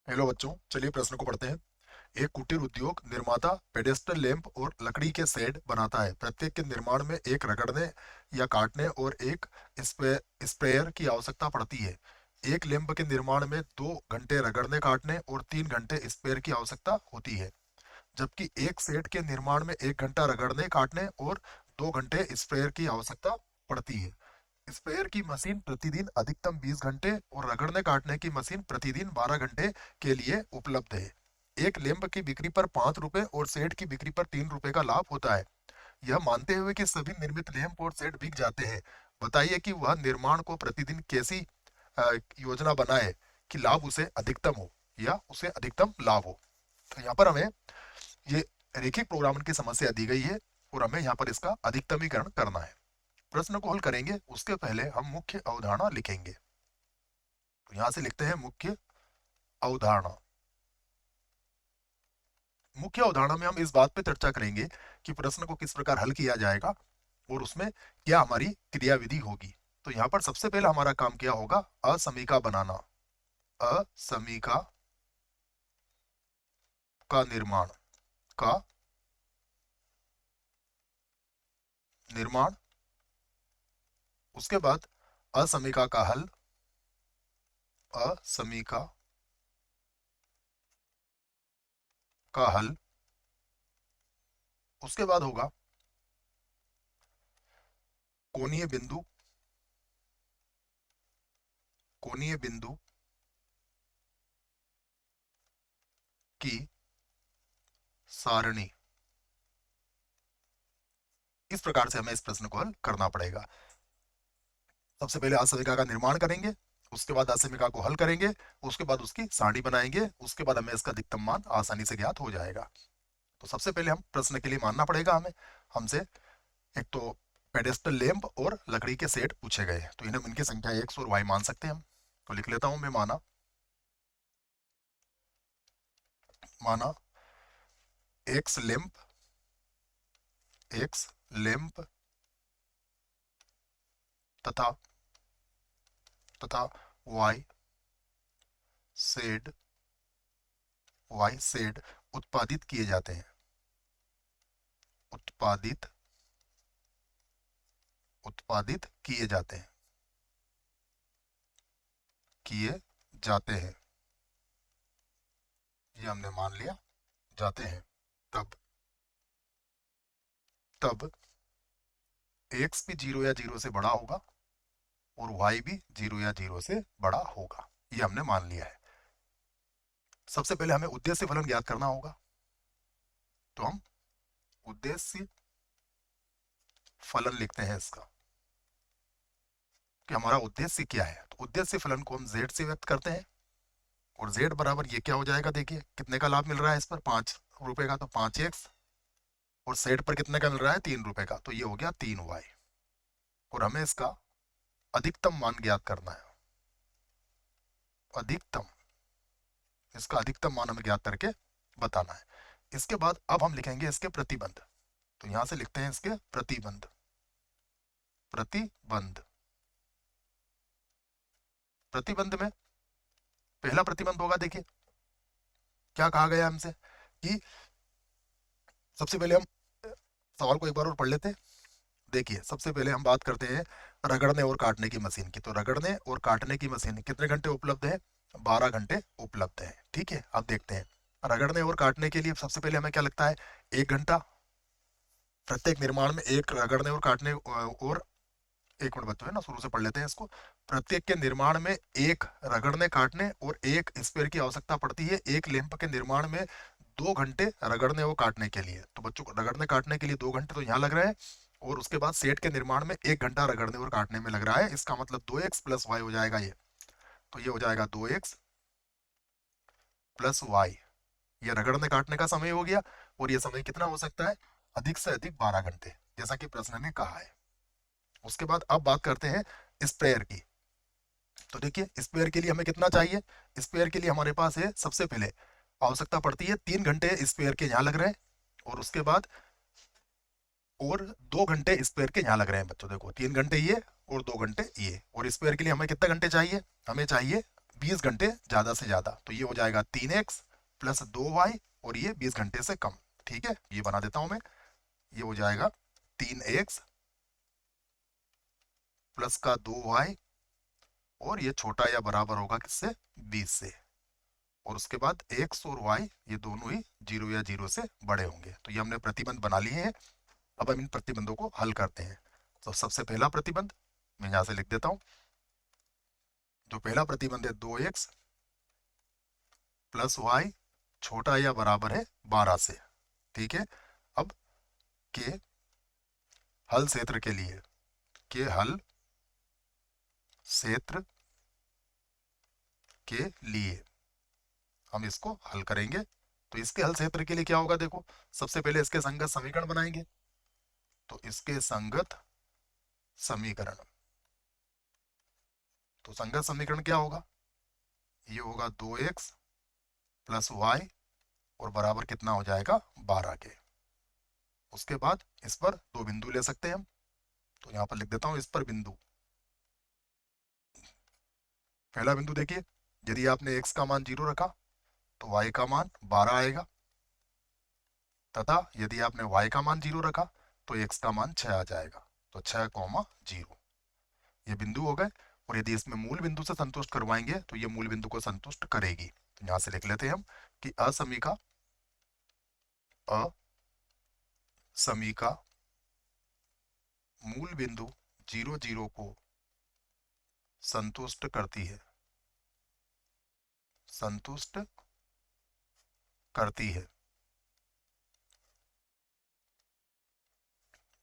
Hello बच्चों, चलिए प्रश्न को पढ़ते हैं। एक कुटीर उद्योग निर्माता पेडेस्टल लैंप और लकड़ी के शेड बनाता है। प्रत्येक के निर्माण में एक रगड़ने या काटने और एक स्प्रेयर की आवश्यकता पड़ती है। एक लैंप के निर्माण में 2 घंटे रगड़ने काटने और 3 घंटे स्प्रेयर की आवश्यकता होती है, जबकि एक शेड के निर्माण में 1 घंटा रगड़ने काटने और 2 घंटे स्प्रेयर की आवश्यकता पड़ती है। स्प्रेयर की मशीन प्रतिदिन अधिकतम 20 घंटे और रगड़ने काटने की मशीन प्रतिदिन 12 घंटे के लिए उपलब्ध है। एक लैंप की बिक्री पर 5 रुपए और सेट की बिक्री पर 3 रुपए का लाभ होता है। यह मानते हुए कि सभी निर्मित लैंप और सेट बिक जाते हैं, बताइए कि वह निर्माण को प्रतिदिन कैसी योजना बनाए कि लाभ उसे अधिकतम हो या उसे अधिकतम लाभ हो। तो यहाँ पर हमें ये रेखिक प्रोग्रामन की समस्या दी गई है और हमें यहाँ पर इसका अधिकतमीकरण करना है। प्रश्न को हल करेंगे उसके पहले हम मुख्य अवधारणा लिखेंगे। तो यहां से लिखते हैं मुख्य अवधारणा। मुख्य अवधारणा में हम इस बात पर चर्चा करेंगे कि प्रश्न को किस प्रकार हल किया जाएगा और उसमें क्या हमारी क्रियाविधि होगी। तो यहाँ पर सबसे पहले हमारा काम क्या होगा? असमीका बनाना। असमीका का निर्माण, उसके बाद असमीका का हल। असमीका का हल, उसके बाद होगा कोणीय बिंदु। कोणीय बिंदु की सारणी। इस प्रकार से हमें इस प्रश्न को हल करना पड़ेगा। सबसे पहले असमीका का निर्माण करेंगे, उसके बाद असमीका को हल करेंगे, उसके बाद उसकी सारणी बनाएंगे, उसके बाद हमें इसका अधिकतम मान आसानी से ज्ञात हो जाएगा। तो सबसे पहले हम प्रश्न के लिए मानना पड़ेगा हमें हमसे एक तो पेडेस्टल लैंप और लकड़ी के सेट पूछे गए हैं, तो इन्हें इनकी संख्या एक्स और वाई मान सकते हैं हम। तो लिख लेता हूं मैं। माना माना एक्स लैंप तथा तथा वाई सेड उत्पादित किए जाते हैं। उत्पादित किए जाते हैं। ये हमने मान लिया, जाते हैं। तब तब एक्स भी 0 या 0 से बड़ा होगा और वाई भी 0 या 0 से बड़ा होगा, ये हमने मान लिया है। सबसे पहले हमें उद्देश्य फलन ज्ञात करना होगा। तो हम उद्देश्य फलन लिखते हैं इसका कि हमारा उद्देश्य क्या है। तो उद्देश्य फलन को हम z से व्यक्त करते हैं और z बराबर ये क्या हो जाएगा? देखिए कितने का लाभ मिल रहा है इस पर, 5 रुपए का, तो 5x, और सेट पर कितने का मिल रहा है? 3 रुपए का, तो ये हो गया 3y। और हमें इसका अधिकतम मान ज्ञात करना है। इसका अधिकतम मान हमें ज्ञात करके बताना है। इसके बाद अब हम लिखेंगे इसके प्रतिबंध। तो यहां से लिखते हैं इसके प्रतिबंध। प्रतिबंध में पहला प्रतिबंध होगा, देखिए क्या कहा गया हमसे कि सबसे पहले हम सवाल को एक बार और पढ़ लेते हैं। देखिए सबसे पहले हम बात करते हैं रगड़ने और काटने की मशीन की। तो रगड़ने और काटने की मशीन कितने घंटे उपलब्ध है? 12 घंटे उपलब्ध है। ठीक है, अब देखते हैं रगड़ने और काटने के लिए सबसे पहले हमें क्या लगता है? 1 घंटा। प्रत्येक निर्माण में एक रगड़ने और काटने और एक मिनट बच्चों, है ना, शुरू से पढ़ लेते हैं इसको। प्रत्येक के निर्माण में एक रगड़ने काटने और एक स्पेयर की आवश्यकता पड़ती है। एक लैंप के निर्माण में 2 घंटे रगड़ने और काटने के लिए। तो बच्चों को रगड़ने काटने के लिए 2 घंटे तो यहाँ लग रहे हैं, और उसके बाद सेट के निर्माण में 1 घंटा रगड़ने और काटने में लग रहा है। इसका मतलब 2x प्लस वाई हो जाएगा ये। तो ये हो जाएगा 2x प्लस वाई। ये रगड़ने काटने का समय हो गया, और ये समय कितना हो सकता है? अधिक से अधिक 12 घंटे, जैसा कि प्रश्न ने कहा है। उसके बाद अब बात करते हैं स्प्रेयर की। तो देखिए स्पेयर के लिए हमें कितना चाहिए? स्पेयर के लिए हमारे पास है, सबसे पहले आवश्यकता पड़ती है 3 घंटे स्पेयर के यहाँ लग रहे हैं, और उसके बाद और 2 घंटे स्पेयर के यहाँ लग रहे हैं। बच्चों देखो 3 घंटे ये और 2 घंटे ये, और स्पेयर के लिए हमें कितने घंटे चाहिए? हमें चाहिए 20 घंटे ज़्यादा से ज़्यादा, तो ये हो जाएगा 3x प्लस 2y, और ये 20 घंटे से कम। ठीक है, ये बना देता हूँ मैं। ये हो जाएगा 3x प्लस का 2y, और ये छोटा या बराबर होगा किससे, 20 से। और उसके बाद x और y ये दोनों ही 0 या 0 से बड़े होंगे। तो ये हमने प्रतिबंध बना लिए हैं। अब हम इन प्रतिबंधों को हल करते हैं। तो सबसे पहला प्रतिबंध मैं यहाँ से लिख देता हूँ। जो पहला प्रतिबंध है 2x प्लस वाई छोटा या बराबर है 12 से। ठीक है, अब के हल क्षेत्र के लिए, के हल क्षेत्र के लिए हम इसको हल करेंगे। तो इसके हल क्षेत्र के लिए क्या होगा, देखो सबसे पहले इसके संगत समीकरण बनाएंगे। तो इसके संगत समीकरण, तो संगत समीकरण क्या होगा, ये होगा 2x प्लस वाई, और बराबर कितना हो जाएगा, 12 के। उसके बाद इस पर दो बिंदु ले सकते हैं हम। तो यहाँ पर लिख देता हूँ इस पर बिंदु। पहला बिंदु देखिए, यदि आपने x का मान 0 रखा तो y का मान 12 आएगा, तथा यदि आपने y का मान 0 रखा तो x का मान 6 आ जाएगा। तो 6,0 ये बिंदु हो गए। और यदि इसमें मूल बिंदु से संतुष्ट करवाएंगे तो ये मूल बिंदु को संतुष्ट करेगी। तो यहाँ से लिख लेते हैं हम कि असमीका मूल बिंदु 0, 0 को संतुष्ट करती है, संतुष्ट करती है।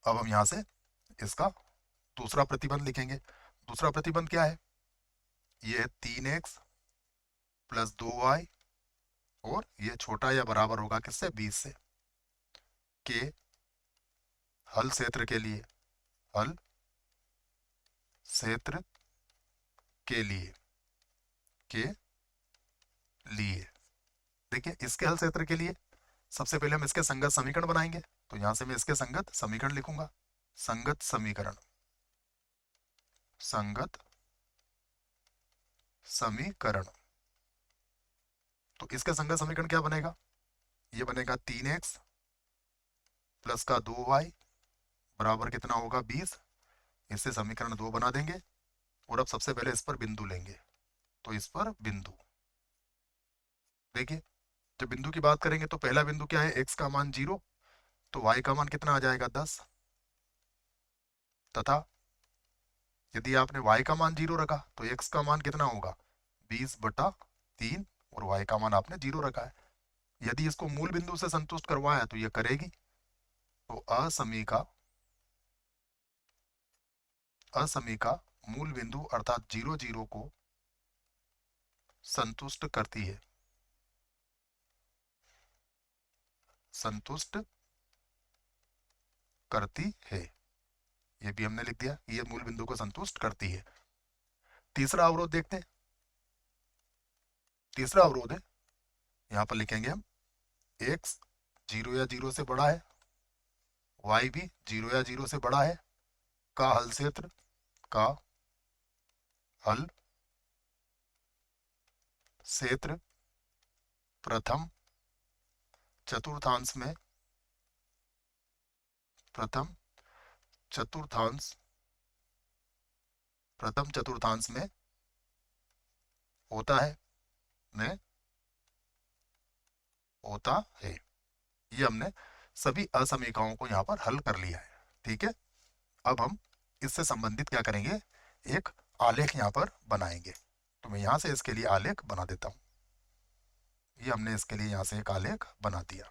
अब हम यहां से इसका दूसरा प्रतिबंध लिखेंगे। दूसरा प्रतिबंध क्या है, ये है 3x प्लस 2y, और ये छोटा या बराबर होगा किससे, 20 से। के हल क्षेत्र के लिए, हल क्षेत्र के लिए, के लिए देखिए इसके हल क्षेत्र के लिए सबसे पहले हम इसके संगत समीकरण बनाएंगे। तो यहां से मैं इसके संगत समीकरण लिखूंगा। संगत समीकरण, संगत समीकरण। तो इसका संगत समीकरण क्या बनेगा, ये बनेगा 3x प्लस का 2y बराबर कितना होगा, 20। इससे समीकरण 2 बना देंगे। और अब सबसे पहले इस पर बिंदु लेंगे। तो इस पर बिंदु देखिए, जब बिंदु की बात करेंगे तो पहला बिंदु क्या है, x का मान 0, तो y का मान कितना आ जाएगा, 10। तथा यदि आपने y का मान 0 रखा तो x का मान कितना होगा, 20/3, और y का मान आपने 0 रखा है। यदि इसको मूल बिंदु से संतुष्ट करवाया तो ये करेगी। तो असमीका मूल बिंदु अर्थात 0, 0 को संतुष्ट करती है, संतुष्ट करती है। ये भी हमने लिख दिया, ये मूल बिंदु को संतुष्ट करती है। तीसरा अवरोध देखते हैं। तीसरा अवरोध है, यहां पर लिखेंगे हम x 0 या 0 से बड़ा है, y भी 0 या 0 से बड़ा है, का हल क्षेत्र, का हल क्षेत्र प्रथम चतुर्थांश में, प्रथम चतुर्थांश, प्रथम चतुर्थांश में होता है, में होता है। ये हमने सभी असमीकाओं को यहाँ पर हल कर लिया है। ठीक है, अब हम इससे संबंधित क्या करेंगे, एक आलेख यहाँ पर बनाएंगे। तो मैं यहाँ से इसके लिए आलेख बना देता हूँ। ये हमने इसके लिए यहाँ से एक आलेख बना दिया।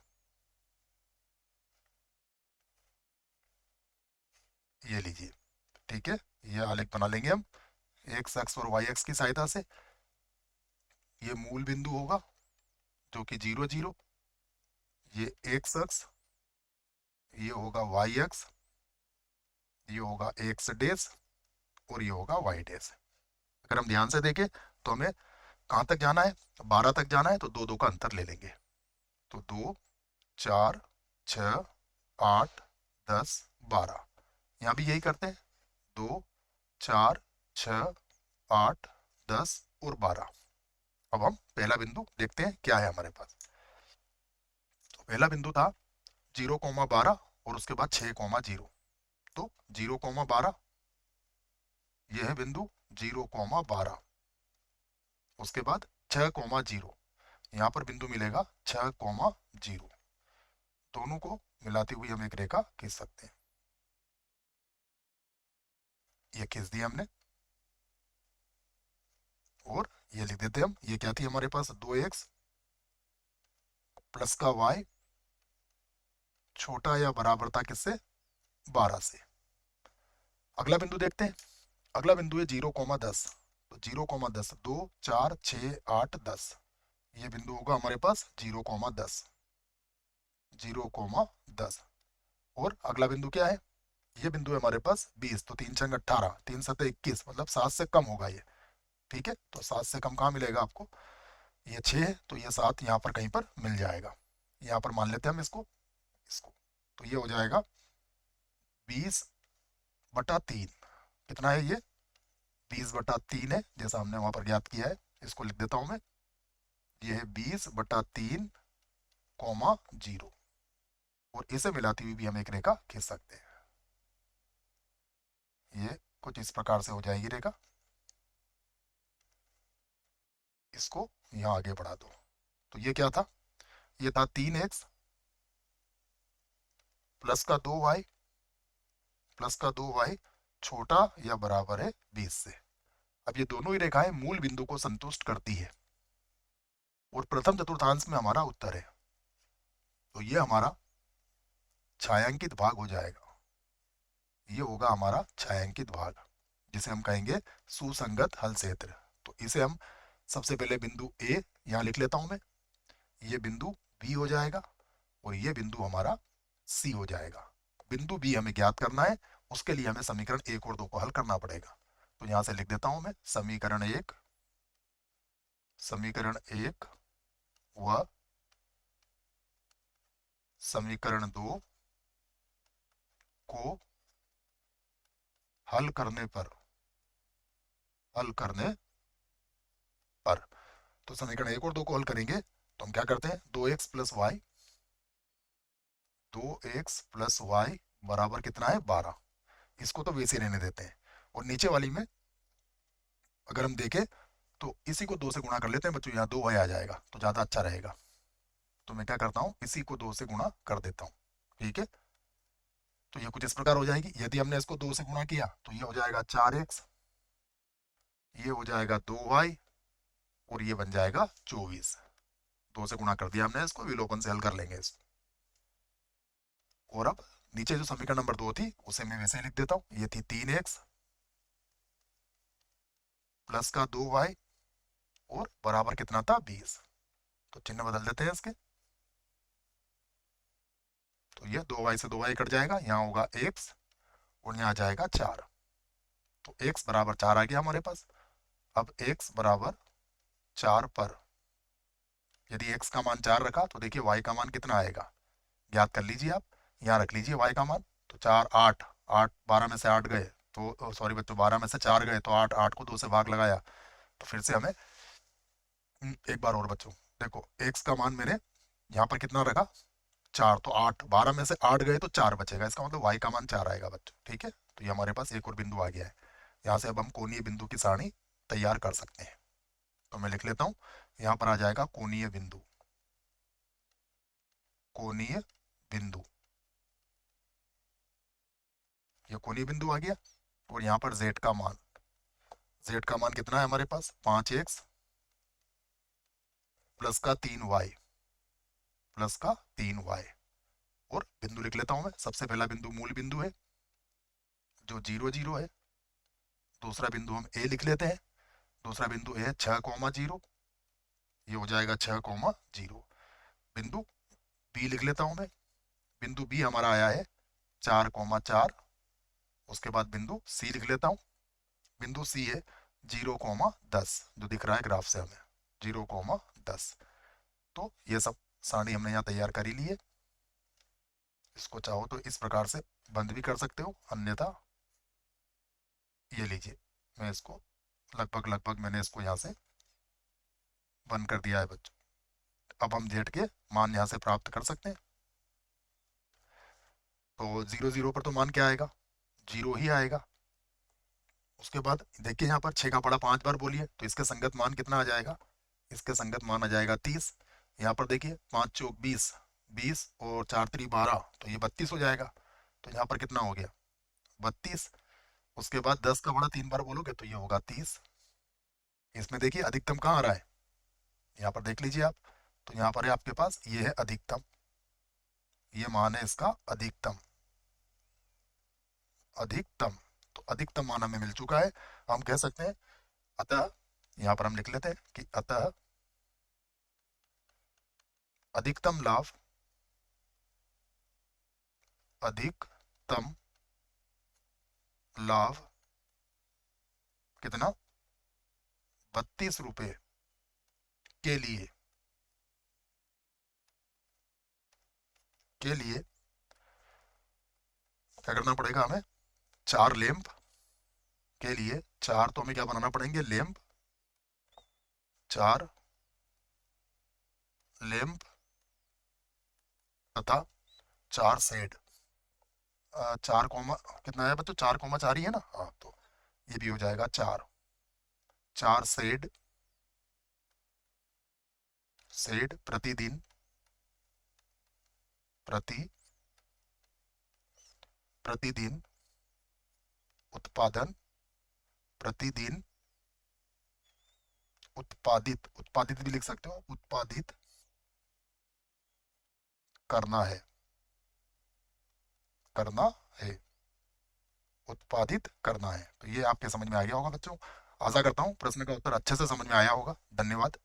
ये लीजिए, ठीक है, ये आलेख बना लेंगे हम एक्स एक्स और वाई एक्स की सहायता से। ये मूल बिंदु होगा जो कि 0, 0, ये एक्स अक्ष, ये होगा वाई अक्ष, ये होगा एक्स डैश, और ये होगा वाई डैश। अगर हम ध्यान से देखें तो हमें कहाँ तक जाना है, 12 तक जाना है, तो 2, 2 का अंतर ले लेंगे। तो 2, 4, 6, 8, 10, 12। यहाँ भी यही करते हैं, 2, 4, 6, 8, 10 और 12। अब हम पहला बिंदु देखते हैं क्या है हमारे पास। तो पहला बिंदु था 0,12 और उसके बाद 6,0। तो 0,12, यह है बिंदु 0,12। उसके बाद 6,0, यहाँ पर बिंदु मिलेगा 6,0। दोनों को मिलाती हुई हम एक रेखा खींच सकते हैं। ये खींच दी हमने और ये लिख देते हैं हम। ये क्या थी हमारे पास, 2x प्लस का y छोटा या बराबर था किससे, 12 से। अगला बिंदु देखते हैं। अगला बिंदु है 0,10। तो 0,10, 2, 4, 6, 8, 10, ये बिंदु होगा हमारे पास 0,10। 0,10। और अगला बिंदु क्या है, ये बिंदु है हमारे पास 20। तो 3 छंग 18, 3 सतह 21, मतलब 7 से कम होगा ये। ठीक है, तो 7 से कम कहाँ मिलेगा आपको, ये 6 है तो ये 7 यहाँ पर कहीं पर मिल जाएगा। यहाँ पर मान लेते हैं हम इसको इसको। तो ये हो जाएगा 20/3। कितना है ये, 20/3 है, जैसा हमने वहां पर ज्ञात किया है। इसको लिख देता हूं मैं। ये है 20/3,0। और इसे मिलाती हुई भी हम एक रेखा खींच सकते हैं। ये कुछ इस प्रकार से हो जाएगी रेखा। इसको यहाँ आगे बढ़ा दो। तो ये क्या था, ये था 3x प्लस का 2y छोटा या बराबर है 20 से। अब ये दोनों ही रेखाएं मूल बिंदु को संतुष्ट करती है और प्रथम चतुर्थांश में हमारा उत्तर है। तो ये हमारा छायांकित भाग हो जाएगा। ये होगा हमारा छायांकित भाग, जिसे हम कहेंगे सुसंगत हल क्षेत्र। तो इसे हम सबसे पहले बिंदु ए यहाँ लिख लेता हूं मैं। ये बिंदु बी हो जाएगा और ये बिंदु हमारा सी हो जाएगा। बिंदु बी हमें ज्ञात करना है, उसके लिए हमें समीकरण 1 और 2 को हल करना पड़ेगा। तो यहां से लिख देता हूं मैं समीकरण 1 व समीकरण 2 को हल करने पर हल करने पर तो समीकरण 1 और 2 को हल करेंगे तो हम क्या करते हैं, 2x प्लस वाई बराबर कितना है, 12। इसको तो वैसे ही रहने देते हैं। और नीचे वाली में अगर हम देखें तो इसी को 2 से गुणा कर लेते हैं बच्चों, यहाँ 2y आ जाएगा तो ज़्यादा अच्छा रहेगा। तो मैं क्या करता हूँ, इसी को 2 से गुणा कर देता हूँ। ठीक है, तो ये कुछ इस प्रकार हो जाएगी। यदि हमने इसको 2 से गुणा किया तो ये हो जाएगा 4x, ये हो जाएगा 2y और ये बन जाएगा 24। 2 से गुणा कर दिया हमने इसको, विलोपन से हल कर लेंगे इसको। और अब नीचे जो समीकरण नंबर 2 थी उसे मैं वैसे ही लिख देता हूँ। ये थी 3x प्लस का 2y और बराबर कितना था, 20। तो चिन्ह बदल देते हैं इसके। तो ये 2y से 2y कट जाएगा, यहाँ होगा x और यहाँ आ जाएगा 4। तो x बराबर 4 आ गया हमारे पास। अब x बराबर 4 पर यदि x का मान 4 रखा तो देखिए y का मान कितना आएगा, ज्ञात कर लीजिए आप। यहाँ रख लीजिए y का मान। तो 4, 8, 8, 12 में से 8 गए तो सॉरी बच्चों, 12 में से 4 गए तो 8, 8 को 2 से भाग लगाया तो फिर से हमें एक बार और बच्चों देखो, x का मान मैंने यहाँ पर कितना रखा, 4। तो 8, 12 में से 8 गए तो 4 बचेगा, इसका मतलब y का मान 4 आएगा बच्चों। ठीक है, तो ये हमारे पास एक और बिंदु आ गया है। यहाँ से अब हम कोणीय बिंदु की सारणी तैयार कर सकते हैं। तो मैं लिख लेता हूँ, यहाँ पर आ जाएगा कोणीय बिंदु। कोणीय बिंदु, ये कोणीय बिंदु आ गया। और यहाँ पर z का मान कितना है हमारे पास, 5x प्लस का 3y प्लस का 3y। और बिंदु लिख लेता हूं मैं। सबसे पहला बिंदु मूल बिंदु है जो 0, 0 है। दूसरा बिंदु हम ए लिख लेते हैं। दूसरा बिंदु ए है 6,0, ये हो जाएगा 6,0। बिंदु बी लिख लेता हूं मैं। बिंदु बी हमारा आया है 4,4। उसके बाद बिंदु सी लिख लेता हूँ। बिंदु सी है 0,10, जो दिख रहा है ग्राफ से हमें, 0,10। तो ये सब सारणी हमने यहाँ तैयार कर ही ली है। इसको चाहो तो इस प्रकार से बंद भी कर सकते हो, अन्यथा ये लीजिए, मैं इसको लगभग लगभग मैंने इसको यहाँ से बंद कर दिया है बच्चों। अब हम जेड के मान यहाँ से प्राप्त कर सकते हैं। तो 0 0 पर तो मान क्या आएगा, 0 ही आएगा। उसके बाद देखिए यहाँ पर 6 का पड़ा 5 बार बोलिए, तो इसके संगत मान कितना आ जाएगा, इसके संगत मान आ जाएगा 30। यहाँ पर देखिए 5 चौक 20, 20 और 4 3 12, तो ये 32 हो जाएगा। तो यहाँ पर कितना हो गया, 32। उसके बाद 10 का बड़ा 3 बार बोलोगे तो ये होगा 30। इसमें देखिए अधिकतम कहाँ आ रहा है, यहाँ पर देख लीजिए आप। तो यहाँ पर है आपके पास, ये है अधिकतम, ये मान है इसका अधिकतम, अधिकतम। तो अधिकतम मान हमें मिल चुका है। हम कह सकते हैं अतः, यहाँ पर हम लिख लेते हैं कि अतः अधिकतम लाभ, अधिकतम लाभ कितना, 32 रुपए के लिए, के लिए क्या करना पड़ेगा हमें, 4 लैंप के लिए, 4 तो हमें क्या बनाना पड़ेंगे, लैंप, 4 लैंप तथा 4 शेड। 4 कॉमा कितना है बच्चों, 4 कॉमा 4 ही है ना, हाँ तो ये भी हो जाएगा 4, 4 शेड, शेड प्रतिदिन, प्रति प्रतिदिन उत्पादन, प्रतिदिन उत्पादित, उत्पादित भी लिख सकते हो, उत्पादित करना है, करना है, उत्पादित करना है। तो ये आपके समझ में आ गया होगा बच्चों। आशा करता हूँ प्रश्न का उत्तर अच्छे से समझ में आया होगा। धन्यवाद।